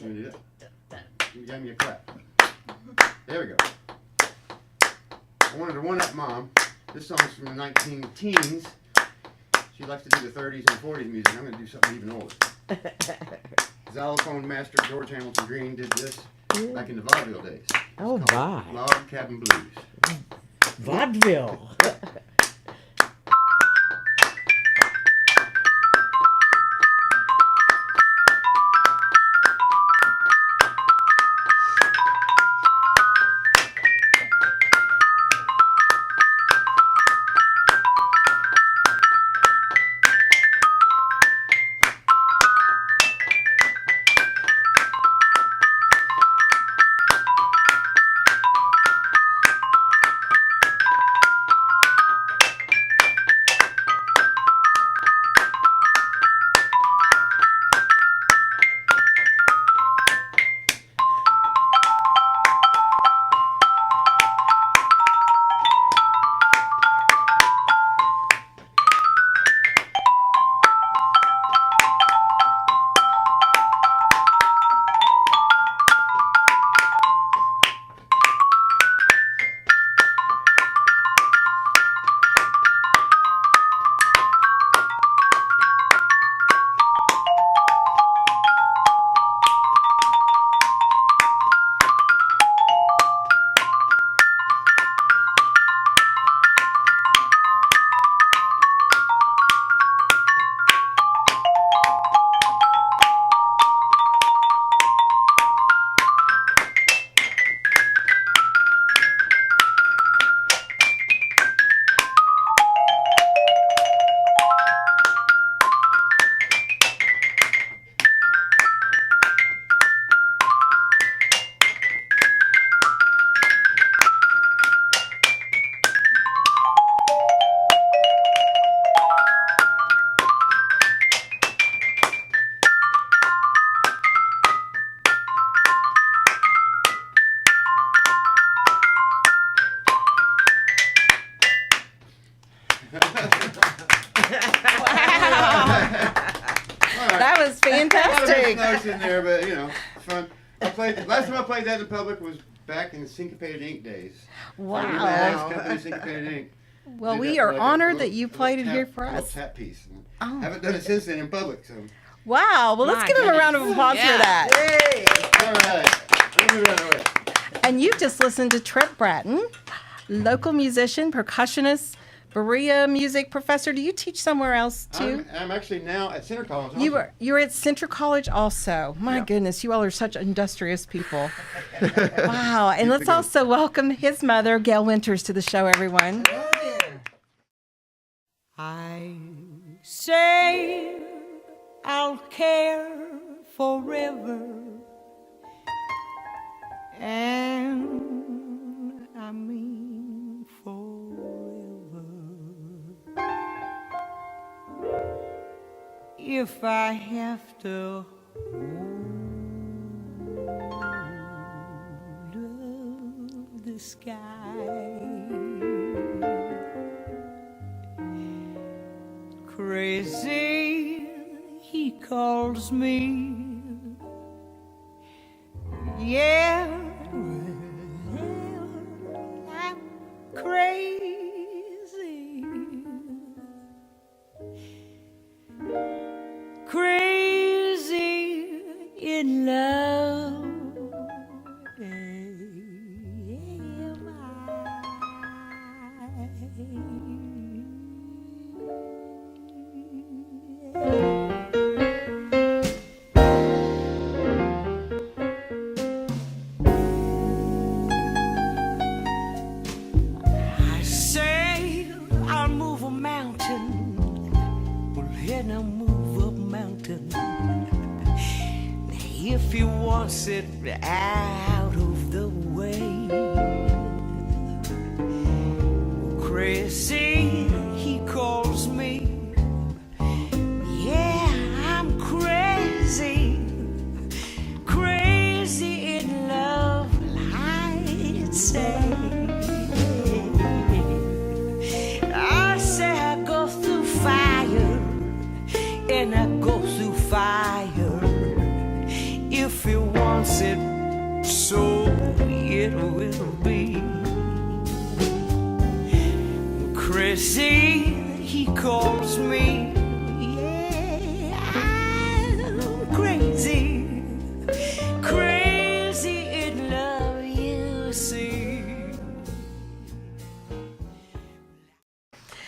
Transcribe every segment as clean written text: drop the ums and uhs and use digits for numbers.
Let me do that. You gave me a clap. There we go. I wanted to one-up Mom. This song's from the 19-teens. She likes to do the 30s and 40s music. I'm going to do something even older. Xylophone master George Hamilton Green did this back in the vaudeville days. Oh, my. Log Cabin Blues. Vaudeville. That was fantastic. Notes in there, but you know, it's fun. Last time I played that in public was back in the Syncopated Ink days. Wow. Syncopated Ink. Well, we are honored that you played it here for us. Tap piece. Oh. Haven't done it since then in public, so. Wow. Well, let's give him a round of applause for that. All right. And you just listened to Tripp Bratton, local musician, percussionist, Berea music professor. Do you teach somewhere else too? I'm actually now at Center College. You're at Center College also. My goodness, you all are such industrious people. Wow. And let's also welcome his mother, Gail Wynters, to the show, everyone. I say I'll care forever, and I mean forever. If I have to hold up the sky, crazy, he calls me. Yeah, I'm crazy. Crazy in love. Am I say I'll move a mountain. Well, then I'll move up mountain. If he wants it out of the way. Crazy, he calls me. Yeah, I'm crazy. Crazy in love, I'd say. I say I go through fire, and I go through fire. If you want it will be. Crazy, he calls me. Yeah, I'm crazy, crazy in love, you see.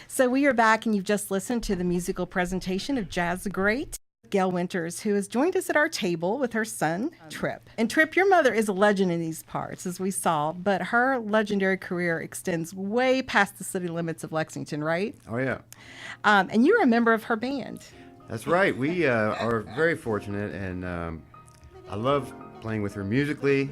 So we are back, and you've just listened to the musical presentation of Jazz the Great, Gail Wynters, who has joined us at our table with her son, Tripp. And Tripp, your mother is a legend in these parts, as we saw, but her legendary career extends way past the city limits of Lexington, right? Oh, yeah. And you're a member of her band. That's right. We are very fortunate, and I love playing with her musically.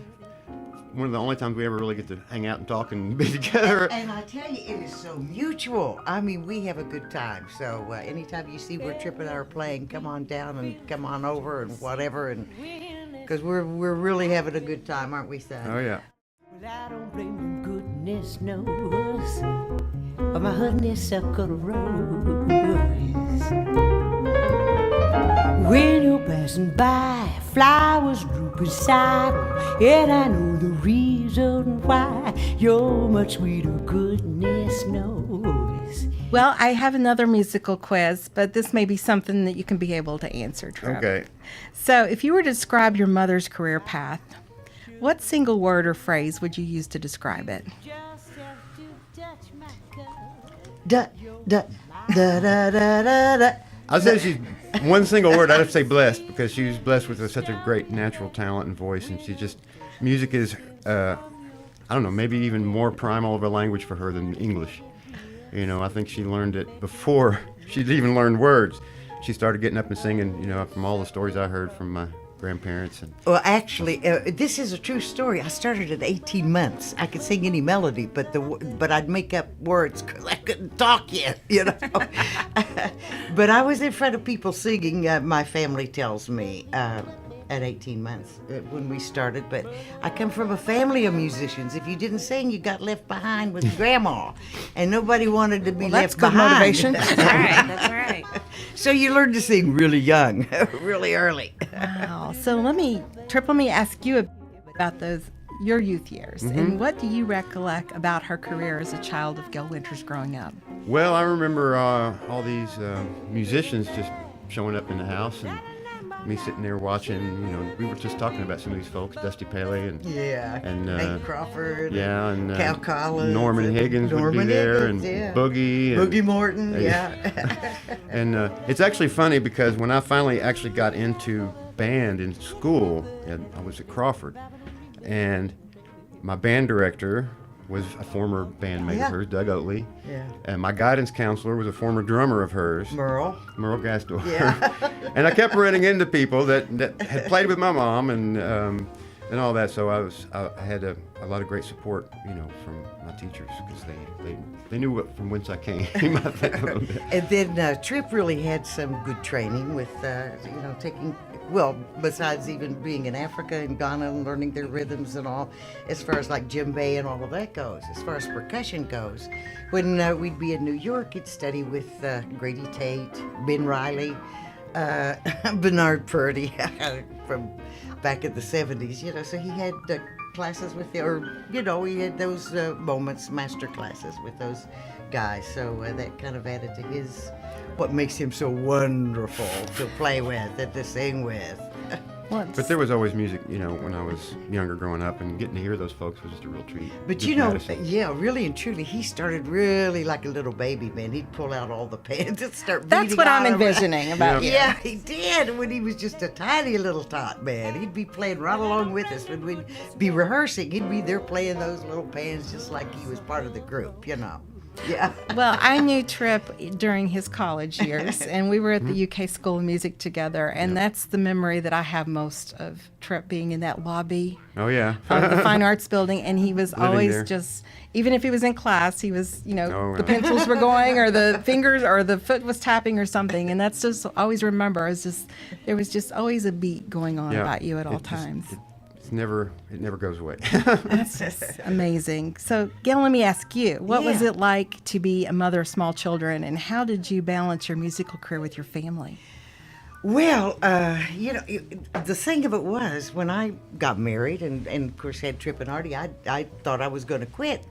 One of the only times we ever really get to hang out and talk and be together. And I tell you, it is so mutual. I mean, we have a good time. So anytime you see where Tripp and I are playing, come on down and come on over and whatever, and because we're really having a good time, aren't we, son? Oh, yeah. Well, I don't blame them, goodness knows, for my honeysuckle rose. When you're passing by, flowers droop beside 'em, and I know the reason why. You're much sweeter, goodness knows. Well, I have another musical quiz, but this may be something that you can be able to answer, Tripp. Okay. So if you were to describe your mother's career path, what single word or phrase would you use to describe it? Da da da da da da da. I'd say she's one single word. I'd have to say blessed, because she was blessed with such a great natural talent and voice, and she just, music is, I don't know, maybe even more primal of a language for her than English. You know, I think she learned it before she'd even learned words. She started getting up and singing, you know, from all the stories I heard from my grandparents. And Well, actually, this is a true story. I started at 18 months. I could sing any melody, but I'd make up words because I couldn't talk yet, you know. But I was in front of people singing, my family tells me, at 18 months when we started. But I come from a family of musicians. If you didn't sing, you got left behind with grandma, and nobody wanted to be left good behind. motivation. That's right. That's right. So you learn to sing really young, really early. Wow. So Tripp, let me ask you about your youth years. And what do you recollect about her career as a child of Gail Wynters growing up? well, I remember all these musicians just showing up in the house, and me sitting there watching. You know, we were just talking about some of these folks, Dusty Pele and Yeah. And, Nate Crawford. yeah, and Cal Collins. Norman and Higgins would be Norman there, Higgins, and yeah. Boogie. And, Boogie Morton, yeah. And it's actually funny, because when I finally actually got into band in school, and I was at Crawford, and my band director was a former bandmate Yeah. of hers, Doug Oatley, Yeah. and my guidance counselor was a former drummer of hers, Merle. Merle Gastor. Yeah. And I kept running into people that had played with my mom and all that. So I had a lot of great support, you know, from my teachers, because they knew from whence I came. I think, a little bit. And then Tripp really had some good training with, besides even being in Africa and Ghana and learning their rhythms and all, as far as like djembe and all of that goes, as far as percussion goes. When we'd be in New York, he'd study with Grady Tate, Ben Riley, Bernard Purdy from back in the 70s, you know, so he had classes with, he had those moments, master classes with those guys, so that kind of added to what makes him so wonderful to play with and to sing with. But there was always music, you know, when I was younger growing up, and getting to hear those folks was just a real treat. But Just you know, Madison. yeah, really and truly, he started really like a little baby, man. He'd pull out all the pans and start beating That's what I'm on 'em. envisioning about you. Yeah, he did. When he was just a tiny little tot man, he'd be playing right along with us. When we'd be rehearsing, he'd be there playing those little pans just like he was part of the group, you know. Yeah. Well, I knew Tripp during his college years, and we were at the UK School of Music together, and that's the memory that I have most of Tripp being in that lobby Oh, yeah. of the Fine Arts Building, and he was Living always there. just, even if he was in class, he was, you know, Oh, the wow. pencils were going, or the fingers, or the foot was tapping or something, and that's just, always remember, there was just always a beat going on Yeah. about you at all It just- times. It never goes away. That's just amazing. So, Gail, let me ask you, what was Yeah. it like to be a mother of small children, and how did you balance your musical career with your family? Well, the thing of it was when I got married and of course had Tripp and Artie, I thought I was going to quit,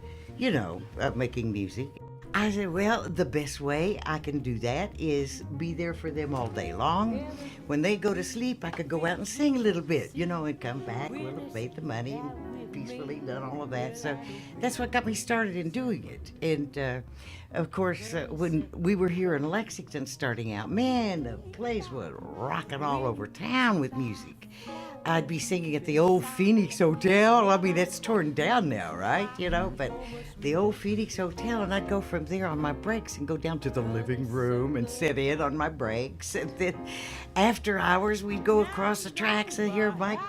making music. I said, well, the best way I can do that is be there for them all day long. When they go to sleep, I could go out and sing a little bit, and come back. We'll have paid the money and peacefully done all of that. So that's what got me started in doing it. And of course, when we were here in Lexington starting out, man, the place was rocking all over town with music. I'd be singing at the old Phoenix Hotel. I mean, it's torn down now, right? But the old Phoenix Hotel, and I'd go from there on my breaks and go down to the living room and sit in on my breaks. And then after hours, we'd go across the tracks and hear Mike,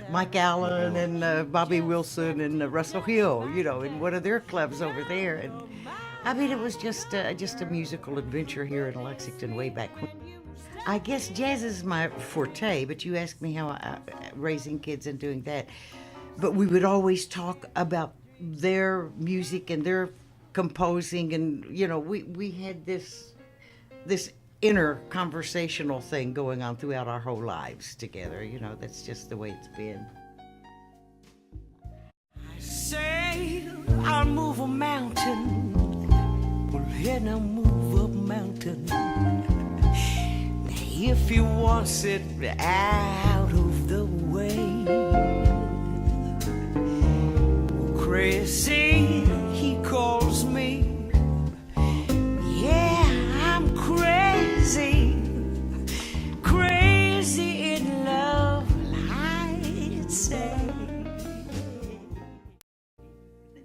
Mike Allen and Bobby Wilson and Russell Hill, in one of their clubs over there. And I mean, it was just a musical adventure here in Lexington way back when. I guess jazz is my forte, but you asked me how raising kids and doing that. But we would always talk about their music and their composing, and we had this inner conversational thing going on throughout our whole lives together. That's just the way it's been. I say I'll move a mountain, well then I'll move a mountain. If he wants it out of the way. Crazy, he calls me. Yeah, I'm crazy. Crazy in love, I'd say.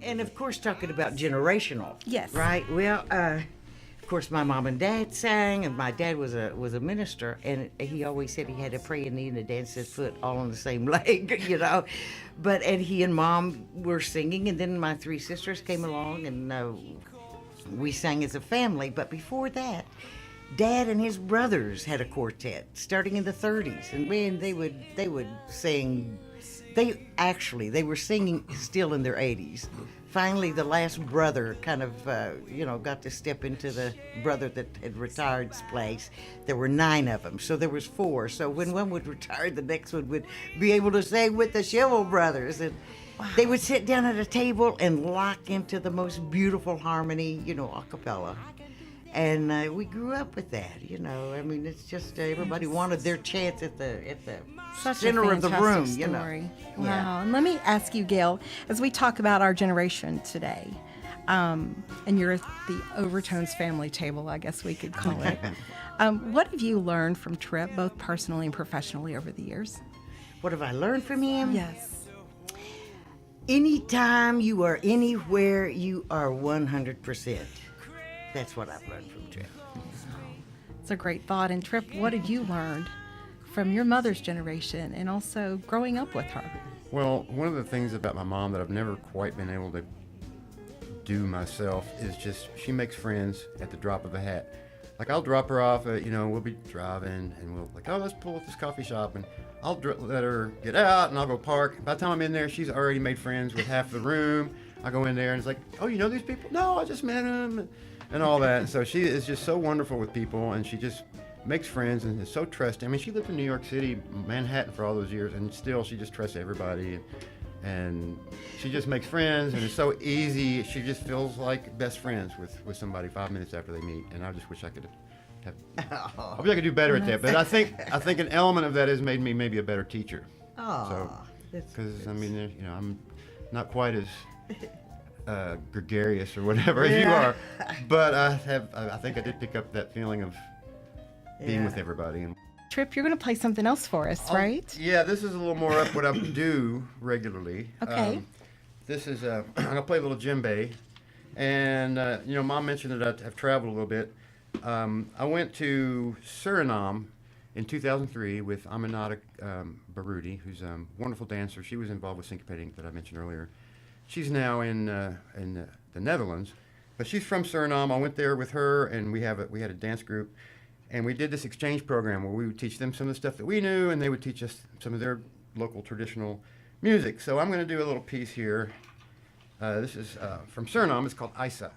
And of course, talking about generational. Yes. Right? Well, of course, my mom and dad sang, and my dad was a minister, and he always said he had a praying knee and a dancing foot all on the same leg, and he and mom were singing, and then my three sisters came along, and we sang as a family. But before that, Dad and his brothers had a quartet starting in the 30s, and man, they would sing. They were singing still in their 80s. Finally, the last brother kind of, got to step into the brother that had retired's place. There were 9 of them, so there was 4. So when one would retire, the next one would be able to sing with the Schimmel brothers. And they would sit down at a table and lock into the most beautiful harmony, a cappella. And we grew up with that, I mean, it's just everybody wanted their chance at the Such center a of the fantastic room, story. Wow. Yeah. And let me ask you, Gail, as we talk about our generation today, and you're at the Overtones family table, I guess we could call it. What have you learned from Tripp, both personally and professionally, over the years? What have I learned from him? Yes. Anytime you are anywhere, you are 100%. That's what I've learned from Tripp. It's a great thought. And Tripp, what have you learned from your mother's generation and also growing up with her? Well, one of the things about my mom that I've never quite been able to do myself is just she makes friends at the drop of a hat. Like I'll drop her off at, we'll be driving and we'll let's pull up this coffee shop, and I'll let her get out and I'll go park. By the time I'm in there, she's already made friends with half the room. I go in there and it's like, oh, you know these people? No, I just met them. And all that. And so she is just so wonderful with people, and she just makes friends and is so trusting. I mean, she lived in New York City, Manhattan for all those years, and still she just trusts everybody. And she just makes friends, and it's so easy. She just feels like best friends with somebody 5 minutes after they meet. And I just wish I could have. I wish I could do better at that. But I think an element of that has made me maybe a better teacher. Oh, so, because I mean, I'm not quite as gregarious or whatever as you are, but I think I did pick up that feeling of being with everybody. And Tripp, you're going to play something else for us, right? Yeah, this is a little more up what I do regularly. Okay. This is I'm gonna play a little djembe, and Mom mentioned that I've traveled a little bit. I went to Suriname in 2003 with Aminata Baroudi, who's a wonderful dancer. She was involved with syncopating that I mentioned earlier. She's now in the Netherlands, but she's from Suriname. I went there with her, and we had a dance group, and we did this exchange program where we would teach them some of the stuff that we knew, and they would teach us some of their local traditional music. So I'm going to do a little piece here. This is from Suriname. It's called Isa.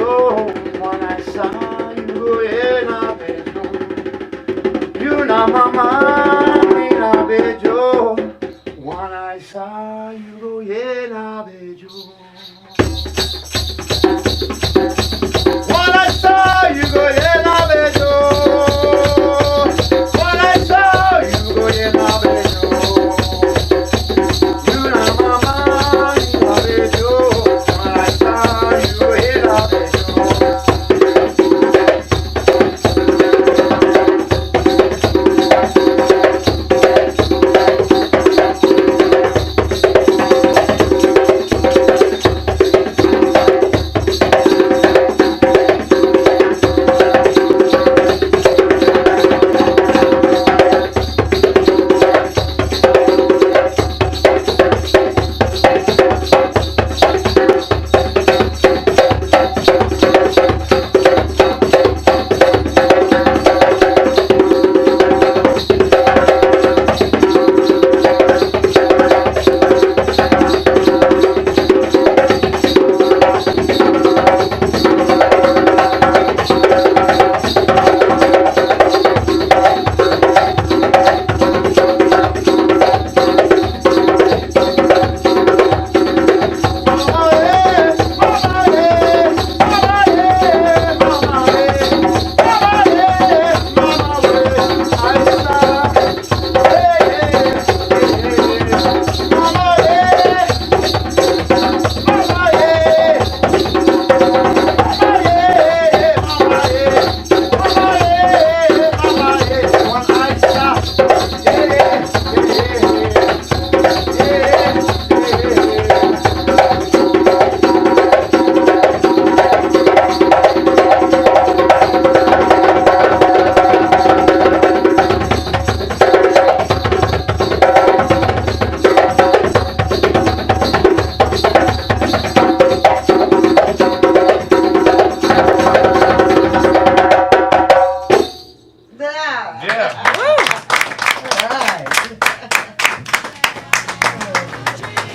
bello, when I saw you in a bedroom. You know, mama, in a bedroom. When I saw you in a bedroom. When I saw you go in a bedroom. When I saw you go in a bedroom. You know, mama, in a bedroom. When I saw you in a bedroom.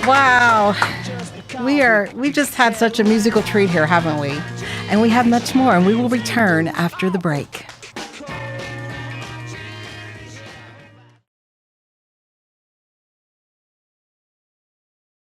Wow. We've just had such a musical treat here, haven't we? And we have much more, and we will return after the break.